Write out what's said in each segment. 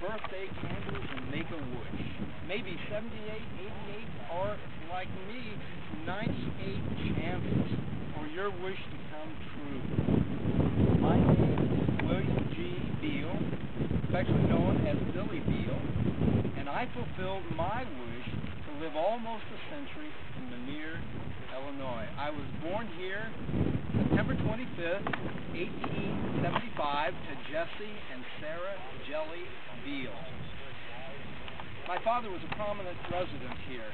birthday candles and make a wish. Maybe 78, 88, or like me, 98 chances for your wish to come true. My name is William G. Beal, affectionately known as Billy Beal, and I fulfilled my wish to live almost a century in Manier, Illinois. I was born here September 25th, 1875 to Jesse and Sarah Jelly Beal. My father was a prominent resident here.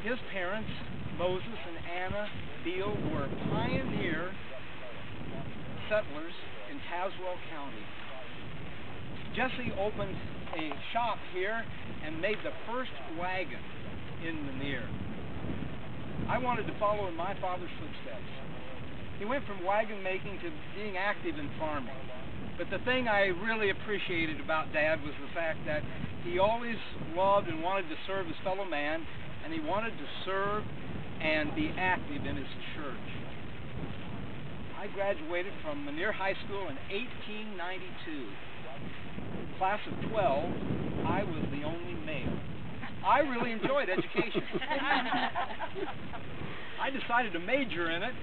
His parents, Moses and Anna Beal, were pioneer settlers in Tazewell County. Jesse opened a shop here and made the first wagon in Manier. I wanted to follow in my father's footsteps. He went from wagon making to being active in farming. But the thing I really appreciated about Dad was the fact that he always loved and wanted to serve his fellow man, and he wanted to serve and be active in his church. I graduated from Manier High School in 1892. Class of 12, I was the only male. I really enjoyed education. I decided to major in it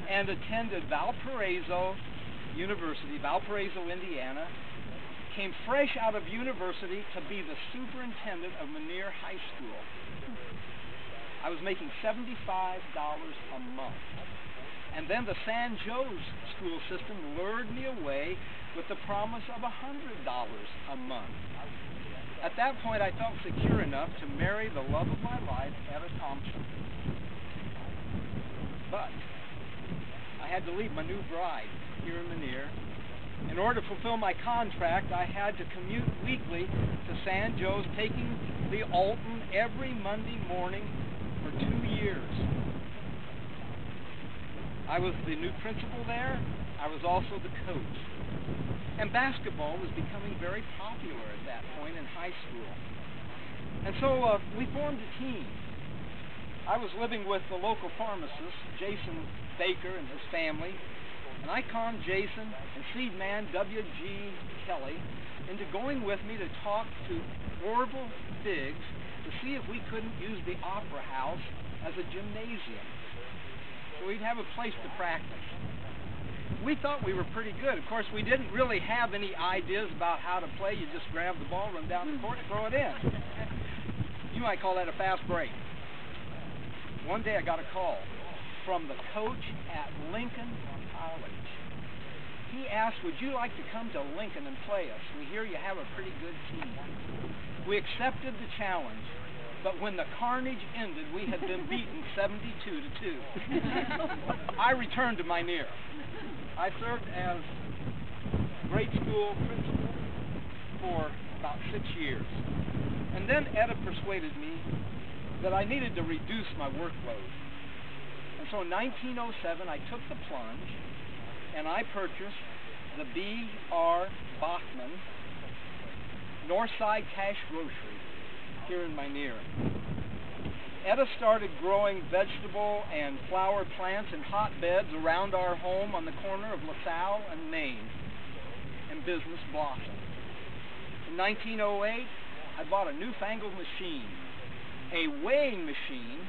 and attended Valparaiso University, Valparaiso, Indiana. Came fresh out of university to be the superintendent of Manier High School. I was making $75 a month. And then the San Jose school system lured me away with the promise of $100 a month. At that point, I felt secure enough to marry the love of my life, Etta Thompson. But I had to leave my new bride here in Manier. In order to fulfill my contract, I had to commute weekly to San Jose, taking the Alton every Monday morning for 2 years. I was the new principal there. I was also the coach. And basketball was becoming very popular at that point in high school. And so we formed a team. I was living with the local pharmacist, Jason Baker, and his family, and I conned Jason and seed man W.G. Kelly into going with me to talk to Orville Biggs to see if we couldn't use the Opera House as a gymnasium, so we'd have a place to practice. We thought we were pretty good. Of course, we didn't really have any ideas about how to play. You just grab the ball, run down the court, and throw it in. You might call that a fast break. One day I got a call from the coach at Lincoln College. He asked, would you like to come to Lincoln and play us? We hear you have a pretty good team. We accepted the challenge, but when the carnage ended, we had been beaten 72-2. I returned to Manier. I served as grade school principal for about 6 years. And then Etta persuaded me that I needed to reduce my workload. And so in 1907, I took the plunge and I purchased the B.R. Bachman Northside Cash Grocery here in Manier. Etta started growing vegetable and flower plants in hotbeds around our home on the corner of LaSalle and Main, and business blossomed. In 1908, I bought a newfangled machine, a weighing machine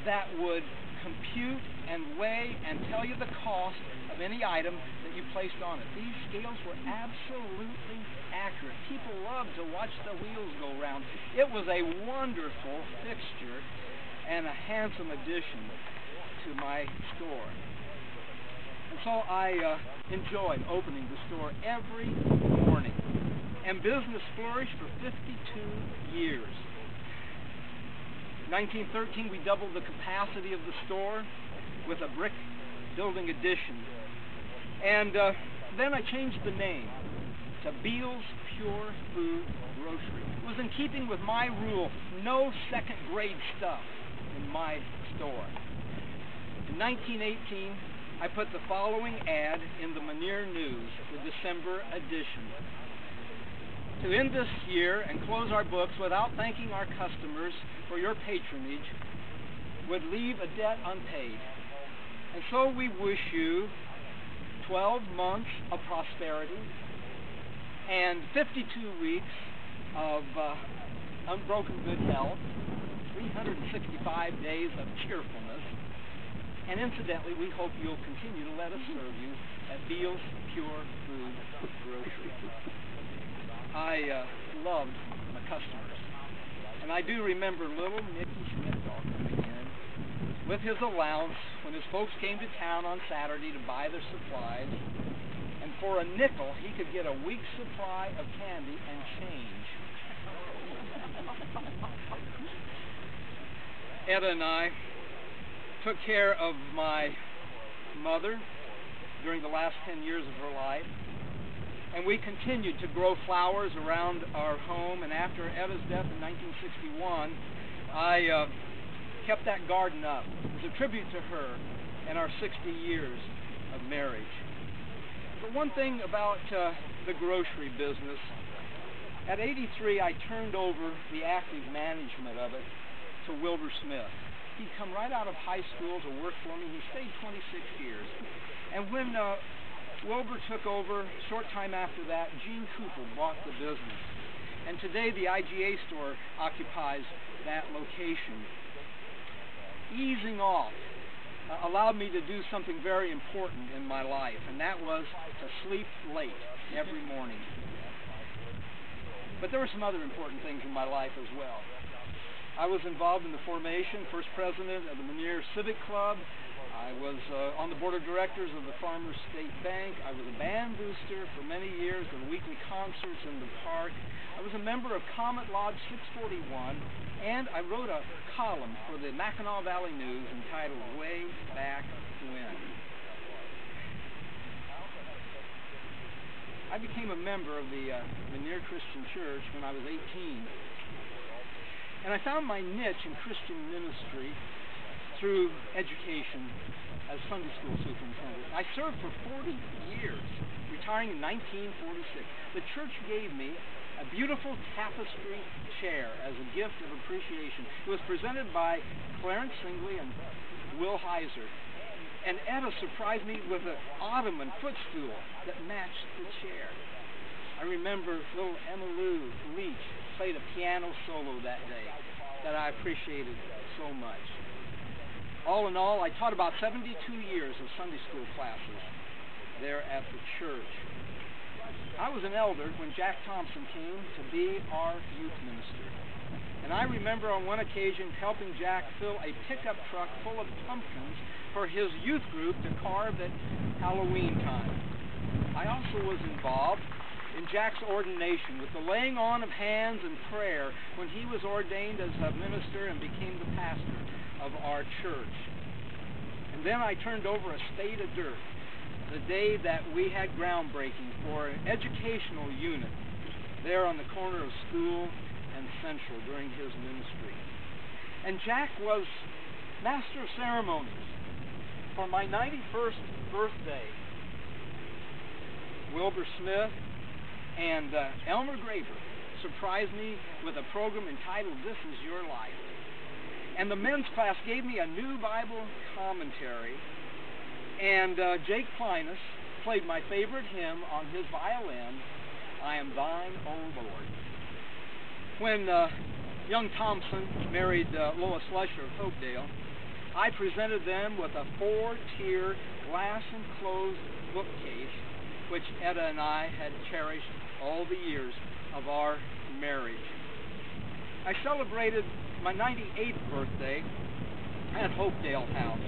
that would compute and weigh and tell you the cost of any item that you placed on it. These scales were absolutely accurate. People loved to watch the wheels go round. It was a wonderful fixture and a handsome addition to my store. And so I enjoyed opening the store every morning. And business flourished for 52 years. In 1913, we doubled the capacity of the store with a brick building addition. And then I changed the name to Beal's Pure Food Grocery. It was in keeping with my rule, no second-grade stuff in my store. In 1918, I put the following ad in the Manier News, the December edition. To end this year and close our books without thanking our customers for your patronage would leave a debt unpaid. And so we wish you 12 months of prosperity and 52 weeks of unbroken good health, 365 days of cheerfulness, and incidentally, we hope you'll continue to let us serve you at Beal's Pure Food Grocery. I loved my customers, and I do remember little Nicky Schmidt coming in with his allowance when his folks came to town on Saturday to buy their supplies, and for a nickel he could get a week's supply of candy and change. Etta and I took care of my mother during the last 10 years of her life, and we continued to grow flowers around our home, and after Etta's death in 1961, I kept that garden up as a tribute to her and our 60 years of marriage. But one thing about the grocery business, at 83 I turned over the active management of it to Wilbur Smith. He'd come right out of high school to work for me. He stayed 26 years. And when Wilbur took over, a short time after that, Gene Cooper bought the business. And today the IGA store occupies that location. Easing off allowed me to do something very important in my life, and that was to sleep late every morning. But there were some other important things in my life as well. I was involved in the formation, first president of the Meniere Civic Club. I was on the board of directors of the Farmers State Bank. I was a band booster for many years of weekly concerts in the park. I was a member of Comet Lodge 641, and I wrote a column for the Mackinac Valley News entitled Way Back When. I became a member of the Meniere Christian Church when I was 18. And I found my niche in Christian ministry through education as Sunday school superintendent. I served for 40 years, retiring in 1946. The church gave me a beautiful tapestry chair as a gift of appreciation. It was presented by Clarence Singley and Will Heiser. And Etta surprised me with an ottoman footstool that matched the chair. I remember little Emma Lou Leach played a piano solo that day that I appreciated so much. All in all, I taught about 72 years of Sunday school classes there at the church. I was an elder when Jack Thompson came to be our youth minister. And I remember on one occasion helping Jack fill a pickup truck full of pumpkins for his youth group to carve at Halloween time. I also was involved in Jack's ordination with the laying on of hands and prayer when he was ordained as a minister and became the pastor of our church. And then I turned over a spade of dirt the day that we had groundbreaking for an educational unit there on the corner of School and Central during his ministry. And Jack was master of ceremonies for my 91st birthday. Wilbur Smith and Elmer Graber surprised me with a program entitled This Is Your Life. And the men's class gave me a new Bible commentary, and Jake Plinus played my favorite hymn on his violin, I Am Thine, O Lord. When young Thompson married Lois Lesher of Hopedale, I presented them with a 4-tier glass-enclosed bookcase which Etta and I had cherished all the years of our marriage. I celebrated my 98th birthday at Hopedale House.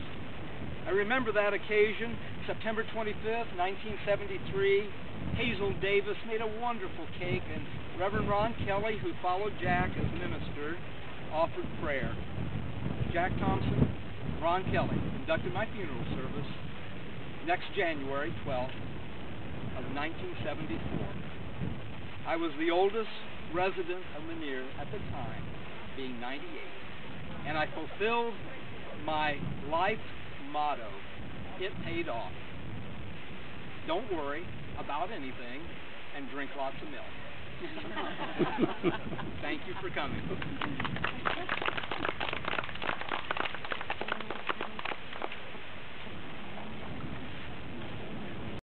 I remember that occasion, September 25th, 1973. Hazel Davis made a wonderful cake, and Reverend Ron Kelly, who followed Jack as minister, offered prayer. Jack Thompson, Ron Kelly conducted my funeral service next January 12th of 1974. I was the oldest resident of Meniere at the time, being 98, and I fulfilled my life motto. It paid off. Don't worry about anything and drink lots of milk. Thank you for coming.